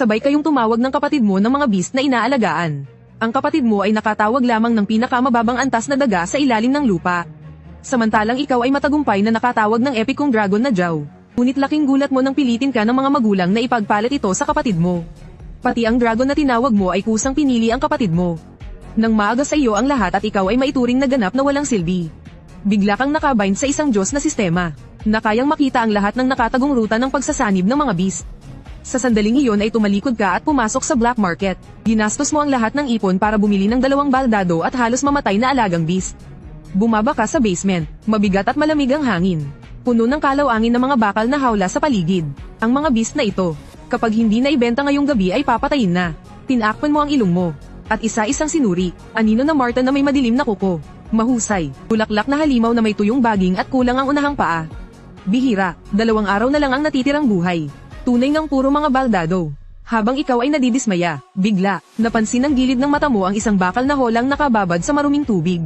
Sabay kayong tumawag ng kapatid mo ng mga beast na inaalagaan. Ang kapatid mo ay nakatawag lamang ng pinakamababang antas na daga sa ilalim ng lupa. Samantalang ikaw ay matagumpay na nakatawag ng epikong dragon na Jiao. Ngunit laking gulat mo nang pilitin ka ng mga magulang na ipagpalit ito sa kapatid mo. Pati ang dragon na tinawag mo ay kusang pinili ang kapatid mo. Nang maaga sa iyo ang lahat at ikaw ay maituring na ganap na walang silbi. Bigla kang nakabind sa isang Diyos na sistema, na kayang makita ang lahat ng nakatagong ruta ng pagsasanib ng mga beast. Sa sandaling iyon ay tumalikod ka at pumasok sa black market. Ginastos mo ang lahat ng ipon para bumili ng 2 baldado at halos mamatay na alagang beast. Bumaba ka sa basement, mabigat at malamig ang hangin. Puno ng kalaw-angin ng mga bakal na hawla sa paligid. Ang mga beast na ito, kapag hindi na ibenta ngayong gabi ay papatayin na. Tinakpan mo ang ilong mo, at isa-isang sinuri, anino na Marta na may madilim na kuko. Mahusay, bulaklak na halimaw na may tuyong baging at kulang ang unahang paa. Bihira, 2 araw na lang ang natitirang buhay. Tunay ngang puro mga baldado. Habang ikaw ay nadidismaya, bigla, napansin ng gilid ng mata mo ang isang bakal na holang nakababad sa maruming tubig.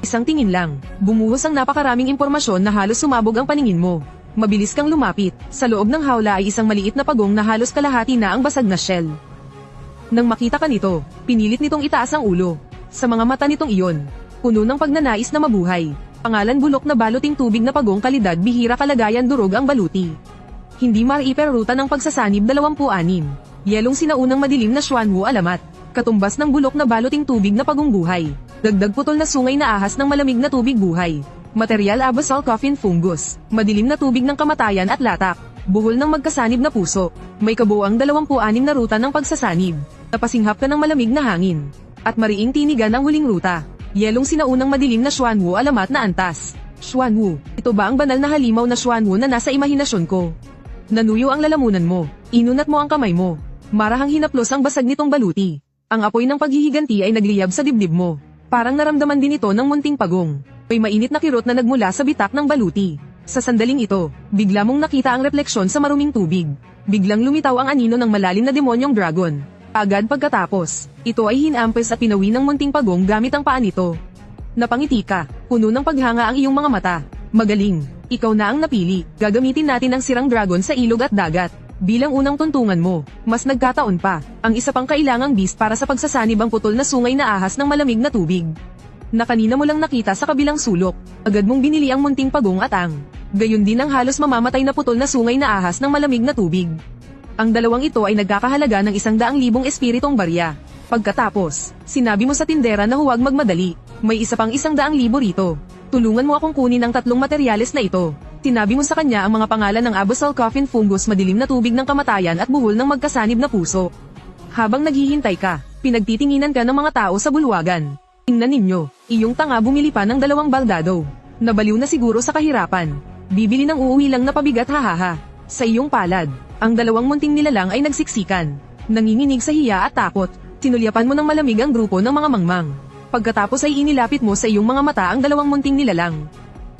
Isang tingin lang, bumuhos ang napakaraming impormasyon na halos sumabog ang paningin mo. Mabilis kang lumapit, sa loob ng hawla ay isang maliit na pagong na halos kalahati na ang basag na shell. Nang makita ka nito, pinilit nitong itaas ang ulo. Sa mga mata nitong iyon, puno ng pagnanais na mabuhay. Pangalan bulok na baluting tubig na pagong kalidad bihira kalagayan durog ang baluti. Hindi maiperuta ng pagsasanib 26. Yelong sinaunang madilim na Xuanwu alamat. Katumbas ng bulok na baluting tubig na pagong buhay. Dagdag putol na sungay na ahas ng malamig na tubig buhay. Material abyssal coffin fungus. Madilim na tubig ng kamatayan at latak. Buhol ng magkasanib na puso. May kabuuang 26 na ruta ng pagsasanib. Napasinghap ka ng malamig na hangin. At mariing tinigan ang huling ruta. Yelong sinaunang madilim na Xuanwu alamat na antas. Xuanwu, ito ba ang banal na halimaw na Xuanwu na nasa imahinasyon ko? Nanuyo ang lalamunan mo. Inunat mo ang kamay mo. Marahang hinaplos ang basag nitong baluti. Ang apoy ng paghihiganti ay nagliyab sa dibdib mo. Parang naramdaman din ito ng munting pagong. May mainit na kirot na nagmula sa bitak ng baluti. Sa sandaling ito, bigla mong nakita ang refleksyon sa maruming tubig. Biglang lumitaw ang anino ng malalim na demonyong dragon. Agad pagkatapos, ito ay hinampes at pinawi ng munting pagong gamit ang paa nito. Napangiti ka, puno ng paghanga ang iyong mga mata. Magaling, ikaw na ang napili. Gagamitin natin ang sirang dragon sa ilog at dagat. Bilang unang tuntungan mo, mas nagkataon pa, ang isa pang kailangang beast para sa pagsasanib ang putol na sungay na ahas ng malamig na tubig. Na kanina mo lang nakita sa kabilang sulok, agad mong binili ang munting pagong at ang gayon din ang halos mamamatay na putol na sungay na ahas ng malamig na tubig. Ang dalawang ito ay nagkakahalaga ng 100,000 espiritong barya. Pagkatapos, sinabi mo sa tindera na huwag magmadali. May isa pang 100,000 rito. Tulungan mo akong kunin ang 3 materyales na ito. Tinabi mo sa kanya ang mga pangalan ng abyssal coffin fungus, madilim na tubig ng kamatayan at buhol ng magkasanib na puso. Habang naghihintay ka, pinagtitinginan ka ng mga tao sa bulwagan. Tingnan ninyo, iyong tanga bumili pa ng 2 baldado. Nabaliw na siguro sa kahirapan. Bibili ng uuwi lang na pabigat, hahaha. Sa iyong palad, ang 2 munting nilalang ay nagsiksikan. Nanginginig sa hiya at takot. Sinulyapan mo ng malamig ang grupo ng mga mangmang. Pagkatapos ay inilapit mo sa iyong mga mata ang 2 munting nilalang.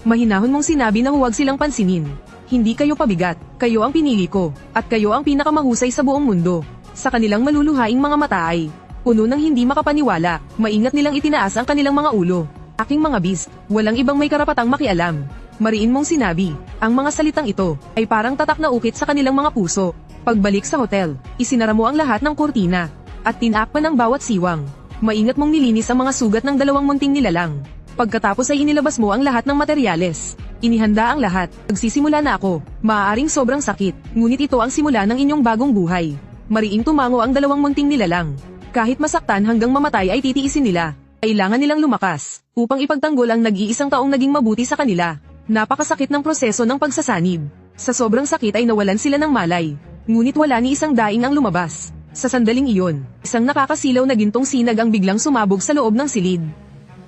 Mahinahon mong sinabi na huwag silang pansinin. Hindi kayo pabigat, kayo ang pinili ko, at kayo ang pinakamahusay sa buong mundo. Sa kanilang maluluhaing mga mata ay puno ng hindi makapaniwala. Maingat nilang itinaas ang kanilang mga ulo. Aking mga beast, walang ibang may karapatang makialam. Mariin mong sinabi, ang mga salitang ito ay parang tatak na ukit sa kanilang mga puso. Pagbalik sa hotel, isinara mo ang lahat ng kurtina at tinakpan ang bawat siwang. Maingat mong nilinis ang mga sugat ng 2 munting nilalang. Pagkatapos ay inilabas mo ang lahat ng materyales. Inihanda ang lahat. Nagsisimula na ako. Maaaring sobrang sakit, ngunit ito ang simula ng inyong bagong buhay. Mariing tumango ang 2 munting nilalang. Kahit masaktan hanggang mamatay ay titiisin nila. Kailangan nilang lumakas, upang ipagtanggol ang nag-iisang taong naging mabuti sa kanila. Napakasakit ng proseso ng pagsasanib. Sa sobrang sakit ay nawalan sila ng malay. Ngunit wala ni isang daing ang lumabas. Sa sandaling iyon, isang nakakasilaw na gintong sinag ang biglang sumabog sa loob ng silid.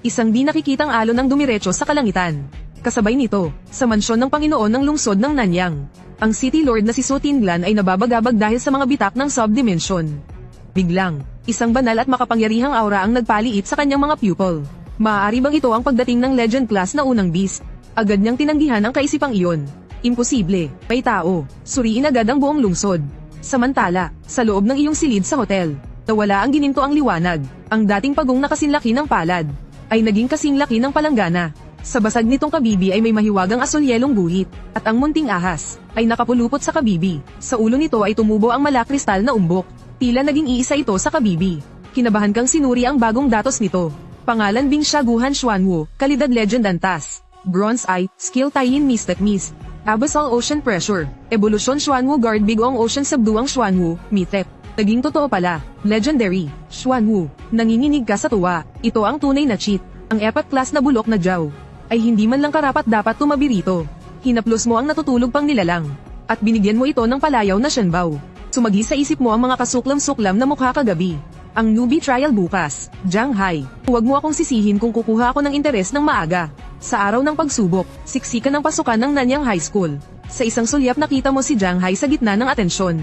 Isang di nakikitang alon ang dumiretso sa kalangitan. Kasabay nito, sa mansyon ng Panginoon ng lungsod ng Nanyang, ang City Lord na si Su Tinglan ay nababagabag dahil sa mga bitak ng subdimension. Biglang, isang banal at makapangyarihang aura ang nagpaliit sa kanyang mga pupil. Maaari bang ito ang pagdating ng Legend Class na unang beast? Agad niyang tinanggihan ang kaisipang iyon. Imposible, may tao, suriin agad ang buong lungsod. Samantala, sa loob ng iyong silid sa hotel, nawala ang gininto ang liwanag. Ang dating pagong na kasinlaki ng palad, ay naging kasing laki ng palanggana. Sa basag nitong kabibi ay may mahiwagang asul-yelong guhit, at ang munting ahas, ay nakapulupot sa kabibi. Sa ulo nito ay tumubo ang malakristal na umbok. Tila naging iisa ito sa kabibi. Kinabahan kang sinuri ang bagong datos nito. Pangalan Bing Shaguhan Xuanwu, kalidad Legend Antas. Bronze Eye, Skill Taiyin Mystic Mist. Abyssal Ocean Pressure. Evolusyon Xuanwu Guard Bigong Ocean Subduang Xuanwu, Mythic. Naging totoo pala. Legendary. Xuanwu. Nanginginig ka sa tuwa. Ito ang tunay na cheat. Ang epat class na bulok na Jiao ay hindi man lang karapat dapat tumabi rito. Hinaplos mo ang natutulog pang nilalang. At binigyan mo ito ng palayaw na Shenbao. Sumagi sa isip mo ang mga kasuklam-suklam na mukha kagabi. Ang newbie trial bukas. Jiang Hai. Huwag mo akong sisihin kung kukuha ako ng interes ng maaga. Sa araw ng pagsubok, siksikan ng pasukan ng Nanyang High School. Sa isang sulyap nakita mo si Jiang Hai sa gitna ng atensyon.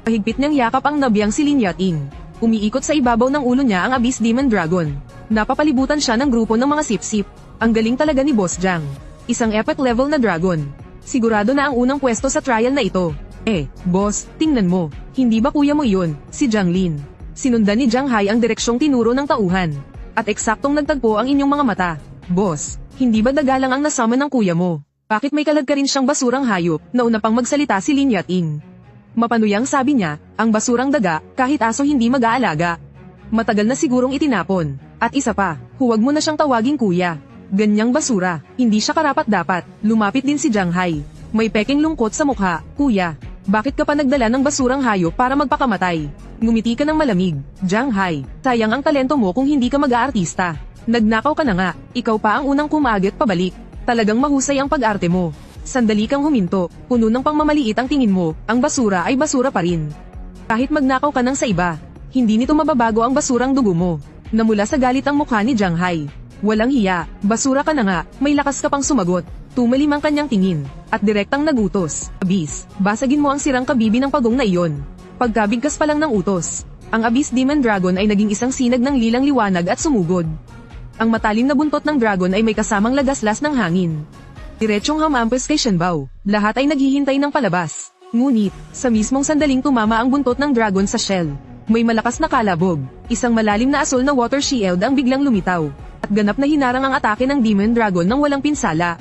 Mahigpit niyang yakap ang nabiyang si Lin Yat-ing. Umiikot sa ibabaw ng ulo niya ang Abyss Demon Dragon. Napapalibutan siya ng grupo ng mga sip-sip. Ang galing talaga ni Boss Jiang. Isang epic level na dragon. Sigurado na ang unang pwesto sa trial na ito. Boss, tingnan mo. Hindi ba kuya mo iyon, si Jiang Lin? Sinundan ni Jiang Hai ang direksyong tinuro ng tauhan. At eksaktong nagtagpo ang inyong mga mata. Boss, hindi ba dagalang ang nasama ng kuya mo? Bakit may kalag ka rin siyang basurang hayop? Nauna pang magsalita si Lin Yat-ing. Mapanuyang sabi niya, ang basurang daga, kahit aso hindi mag-aalaga. Matagal na sigurong itinapon. At isa pa, huwag mo na siyang tawaging kuya. Ganyang basura, hindi siya karapat-dapat. Lumapit din si Jiang Hai. May peking lungkot sa mukha. Kuya, bakit ka pa nagdala ng basurang hayop para magpakamatay? Ngumiti ka ng malamig. Jiang Hai, sayang ang talento mo kung hindi ka mag-aartista. Nagnakaw ka na nga, ikaw pa ang unang kumagit pabalik. Talagang mahusay ang pag-arte mo. Sandali kang huminto, puno ng pangmamaliit ang tingin mo, ang basura ay basura pa rin. Kahit magnakaw ka ng sa iba, hindi nito mababago ang basurang dugo mo. Namula sa galit ang mukha ni Jiang Hai. Walang hiya, basura ka na nga, may lakas ka pang sumagot. Tumalim ang kanyang tingin, at direktang nagutos. Abyss, basagin mo ang sirang kabibi ng pagong na iyon. Pagkabigkas pa lang ng utos, ang Abyss Demon Dragon ay naging isang sinag ng lilang liwanag at sumugod. Ang matalim na buntot ng dragon ay may kasamang lagaslas ng hangin. Diretsyong hamampas kay Shenbao, lahat ay naghihintay ng palabas. Ngunit, sa mismong sandaling tumama ang buntot ng dragon sa shell. May malakas na kalabog, isang malalim na asol na water shield ang biglang lumitaw. At ganap na hinarang ang atake ng Demon Dragon nang walang pinsala.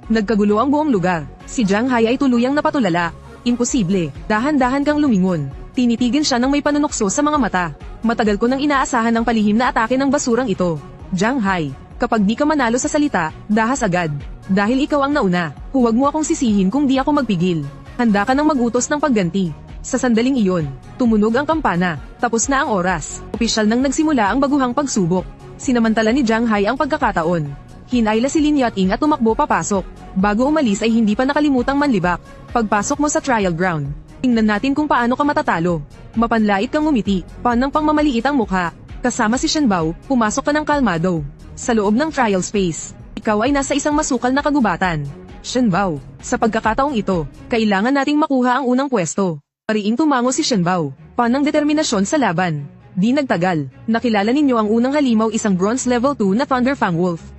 Nagkagulo ang buong lugar. Si Jiang Hai ay tuluyang napatulala. Imposible, dahan-dahan kang lumingon. Tinitigan siya ng may panunokso sa mga mata. Matagal ko nang inaasahan ang palihim na atake ng basurang ito. Jiang Hai, kapag di ka manalo sa salita, dahas agad. Dahil ikaw ang nauna, huwag mo akong sisihin kung di ako magpigil. Handa ka nang mag-utos ng pagganti. Sa sandaling iyon, tumunog ang kampana. Tapos na ang oras. Opisyal nang nagsimula ang baguhang pagsubok. Sinamantala ni Jiang Hai ang pagkakataon. Hinayla si Lin Yat-ing at tumakbo papasok. Bago umalis ay hindi pa nakalimutang manlibak. Pagpasok mo sa trial ground, tingnan natin kung paano ka matatalo. Mapanlait kang ngumiti, panang pangmamaliit ang mukha. Kasama si Shenbao, pumasok ka ng kalmado. Sa loob ng trial space, ikaw ay nasa isang masukal na kagubatan. Shenbao, sa pagkakataong ito, kailangan nating makuha ang unang pwesto. Pariing tumango si Shenbao, panang determinasyon sa laban. Di nagtagal, nakilala ninyo ang unang halimaw, isang bronze level 2 na Thunder Fang Wolf.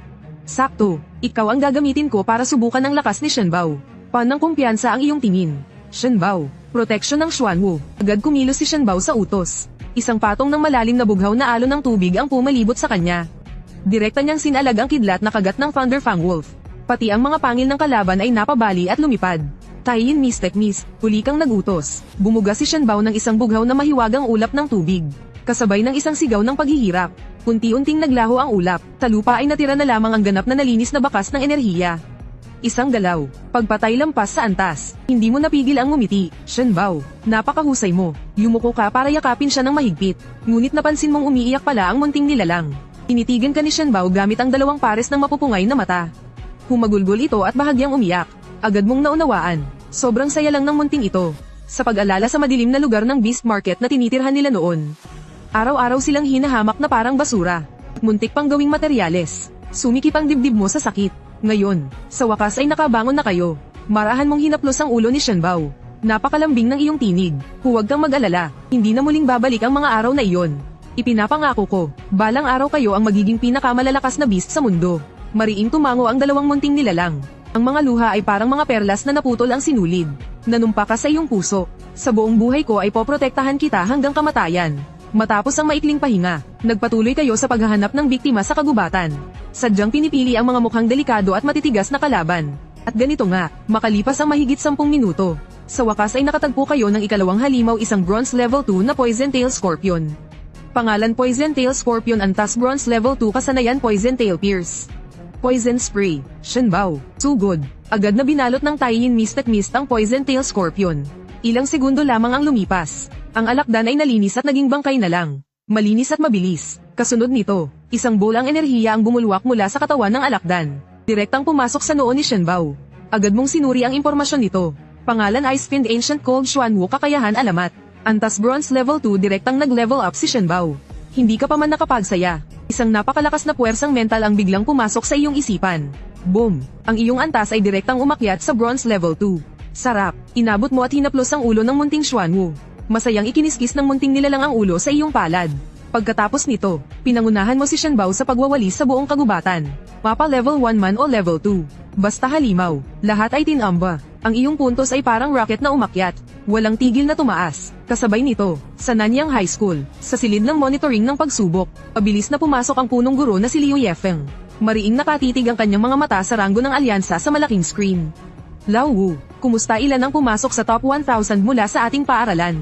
Sakto, ikaw ang gagamitin ko para subukan ang lakas ni Shenbao. Panang kumpiyansa ang iyong tingin. Shenbao, proteksyon ng Xuanwu. Agad kumilos si Shenbao sa utos. Isang patong ng malalim na bughaw na alon ng tubig ang pumalibot sa kanya. Direkta niyang sinalag ang kidlat na kagat ng Thunder Fang Wolf. Pati ang mga pangil ng kalaban ay napabali at lumipad. Taiyin Mystic Mist, huli kang nagutos. Bumuga si Shenbao ng isang bughaw na mahiwagang ulap ng tubig. Kasabay ng isang sigaw ng paghihirap. Unti-unting naglaho ang ulap. Sa lupa ay natira na lamang ang ganap na nalinis na bakas ng enerhiya. Isang galaw. Pagpatay lampas sa antas. Hindi mo napigil ang ngumiti. Shenbao, napakahusay mo. Yumuko ka para yakapin siya ng mahigpit. Ngunit napansin mong umiiyak pala ang munting nilalang. Tinitigan ka ni Shenbao gamit ang dalawang pares ng mapupungay na mata. Humagulgol ito at bahagyang umiyak. Agad mong naunawaan. Sobrang saya lang ng munting ito. Sa pag-alala sa madilim na lugar ng Beast Market na tinitirhan nila noon. Araw-araw silang hinahamak na parang basura. Muntik pang gawing materyales. Sumikip ang dibdib mo sa sakit. Ngayon, sa wakas ay nakabangon na kayo. Marahan mong hinaplos ang ulo ni Shenbao. Napakalambing ng iyong tinig. Huwag kang mag-alala. Hindi na muling babalik ang mga araw na iyon. Ipinapangako ko, balang araw kayo ang magiging pinakamalalakas na beast sa mundo. Mariing tumango ang dalawang munting nilalang. Ang mga luha ay parang mga perlas na naputol ang sinulid. Nanumpa ka sa iyong puso. Sa buong buhay ko ay poprotektahan kita hanggang kamatayan. Matapos ang maikling pahinga, nagpatuloy kayo sa paghahanap ng biktima sa kagubatan. Sadyang pinipili ang mga mukhang delikado at matitigas na kalaban. At ganito nga, makalipas ang mahigit 10 minuto, Sa wakas ay nakatagpo kayo ng ikalawang halimaw, isang Bronze Level 2 na Poison Tail Scorpion. Pangalan Poison Tail Scorpion, antas Bronze Level 2, kasanayan Poison Tail Pierce. Poison Spray, Shenbao, Sugod. Agad na binalot ng Taiyin Mist at Mist ang Poison Tail Scorpion. Ilang segundo lamang ang lumipas. Ang alakdan ay nalinis at naging bangkay na lang. Malinis at mabilis. Kasunod nito, isang bolang enerhiya ang bumulwak mula sa katawan ng alakdan. Direktang pumasok sa noo ni Shenbao. Agad mong sinuri ang impormasyon nito. Pangalan Ice Fiend Ancient Cold Xuanwu, kakayahan alamat. Antas Bronze Level 2, direktang nag-level up si Shenbao. Hindi ka pa man nakapagsaya. Isang napakalakas na puwersang mental ang biglang pumasok sa iyong isipan. Boom! Ang iyong antas ay direktang umakyat sa Bronze Level 2. Sarap! Inabot mo at hinaplos ang ulo ng munting Xuanwu. Masayang ikiniskis ng munting nilalang ang ulo sa iyong palad. Pagkatapos nito, pinangunahan mo si Shenbao sa pagwawalis sa buong kagubatan. Mapa Level 1 man o Level 2. Basta halimaw, lahat ay tinamba. Ang iyong puntos ay parang rocket na umakyat. Walang tigil na tumaas. Kasabay nito, sa Nanyang High School, sa silid ng monitoring ng pagsubok, pabilis na pumasok ang punong guro na si Liu Yefeng. Mariing nakatitig ang kanyang mga mata sa ranggo ng alyansa sa malaking screen. Lao Wu, kumusta? Ilan ang pumasok sa top 1,000 mula sa ating paaralan?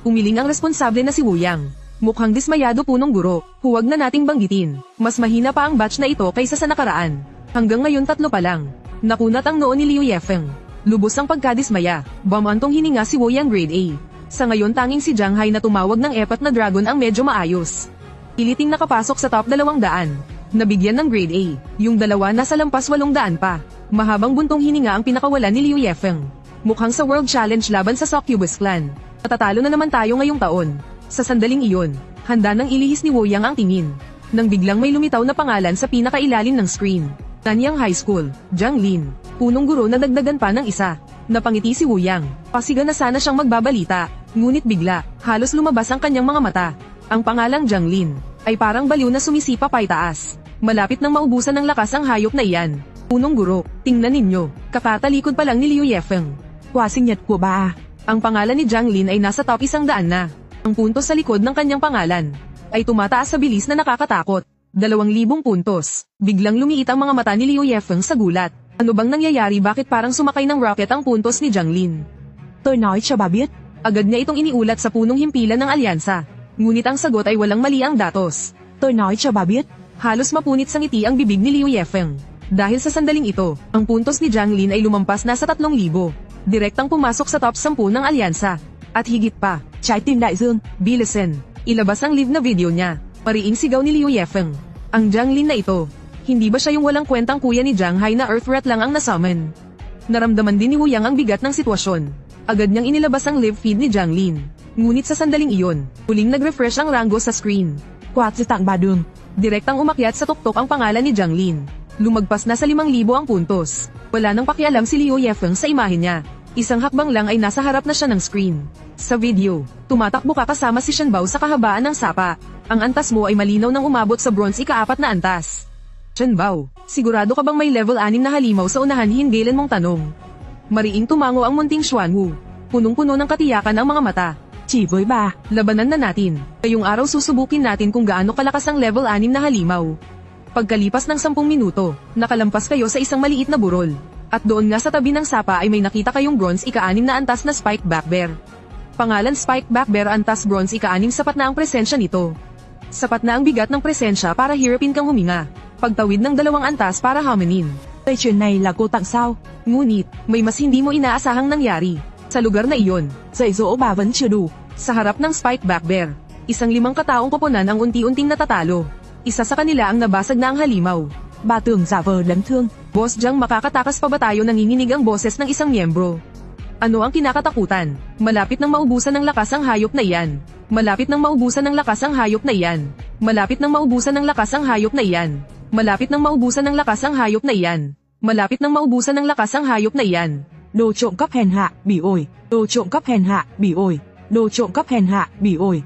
Umiling ang responsable na si Wu Yang. Mukhang dismayado punong guro, huwag na nating banggitin. Mas mahina pa ang batch na ito kaysa sa nakaraan. Hanggang ngayon 3 pa lang. Nakunat ang noo ni Liu Yefeng. Lubos ang pagkadismaya, bamantong hininga si Wu Yang grade A. Sa ngayon tanging si Jiang Hai na tumawag ng epat na dragon ang medyo maayos. Iliting nakapasok sa top 200. Nabigyan ng grade A, yung dalawa nasa lampas 800 pa. Mahabang buntong hininga ang pinakawalan ni Liu Yefeng. Mukhang sa World Challenge laban sa Succubus Clan. Matatalo na naman tayo ngayong taon. Sa sandaling iyon, handa nang ilihis ni Wu Yang ang tingin. Nang biglang may lumitaw na pangalan sa pinakailalim ng screen. Nanyang High School, Jiang Lin. Punong guro na dagdagan pa ng isa. Napangiti si Wu Yang. Pasiga na sana siyang magbabalita. Ngunit bigla, halos lumabas ang kanyang mga mata. Ang pangalang Jiang Lin ay parang baliw na sumisipa paitaas. Malapit nang maubusan ng lakas ang hayop na iyan. Punong guro, tingnan ninyo, kakatalikod pa lang ni Liu Yefeng. Kwasing po ba? Ang pangalan ni Jiang Lin ay nasa top 100 na. Ang puntos sa likod ng kanyang pangalan ay tumataas sa bilis na nakakatakot. 2,000 puntos. Biglang lumiit ang mga mata ni Liu Yefeng sa gulat. Ano bang nangyayari? Bakit parang sumakay ng rocket ang puntos ni Jiang Lin? Tôi nói cho bà biết. Agad niya itong iniulat sa punong himpilan ng alyansa. Ngunit ang sagot ay walang mali ang datos. Tôi nói cho bà biết. Halos mapunit sa ngiti ang bibig ni Liu Yefeng. Dahil sa sandaling ito, ang puntos ni Jiang Lin ay lumampas na sa 3,000. Direktang pumasok sa top 10 ng alyansa. At higit pa, Trái tim đại dương. bilisan, ilabas ang live na video niya. Mariing sigaw ni Liu Yefeng. Ang Jiang Lin na ito, hindi ba siya yung walang kwentang kuya ni Jiang Hai na Earth Rat lang ang nasummon? Naramdaman din ni Wu Yang ang bigat ng sitwasyon. Agad niyang inilabas ang live feed ni Jiang Lin. Ngunit sa sandaling iyon, huling nag-refresh ang ranggo sa screen. Quạt từ tặng bà đường. Direktang umakyat sa tuktok ang pangalan ni Jiang Lin. Lumagpas na sa 5,000 ang puntos. Wala nang pakialam si Liu Yefeng sa imahe niya. Isang hakbang lang ay nasa harap na siya ng screen. Sa video, tumatakbo ka kasama si Shenbao sa kahabaan ng sapa. Ang antas mo ay malinaw nang umabot sa bronze ika-4 na antas. Shenbao, sigurado ka bang may level 6 na halimaw sa unahan? Hinggilan mong tanong. Mariing tumango ang munting Xuanwu. Punong-puno ng katiyakan ang mga mata. Chỉ với bà. Labanan na natin. Ngayong araw susubukin natin kung gaano kalakas ang level 6 na halimaw. Pagkalipas ng 10 minuto, nakalampas kayo sa isang maliit na burol. At doon nga sa tabi ng sapa ay may nakita kayong bronze ika-6 na antas na Spike Back Bear. Pangalan Spike Back Bear, antas bronze ika-6, sapat na ang presensya nito. Sapat na ang bigat ng presensya para hirapin kang huminga. Pagtawid ng 2 antas para huminin. Dây chuyền này là cô tặng sao? Ngunit, may mas hindi mo inaasahang nangyari. Sa lugar na iyon, Dạy dỗ bà vẫn chưa đủ. sa harap ng Spike Back Bear, isang 5 kataong koponan ang unti-unting natatalo. Isa sa kanila ang nabasag na ang halimaw. Bà tưởng giả vờ đáng thương. Boss Jiang, makakatakas pa ba tayo? Nanginginig ang boses ng isang miyembro. Ano ang kinakatakutan? Malapit nang maubusan ng lakas ang hayop na iyan. Malapit nang maubusan ng lakas ang hayop na iyan. Malapit nang maubusan ng lakas ang hayop na iyan. Malapit nang maubusan ng lakas ang hayop na iyan. Malapit nang maubusan ng lakas ang hayop na iyan. Đồ trộm cắp hèn hạ, bỉ ổi. Đồ trộm cắp hèn hạ, bỉ ổi. Đồ trộm cắp hèn hạ, bỉ ổi.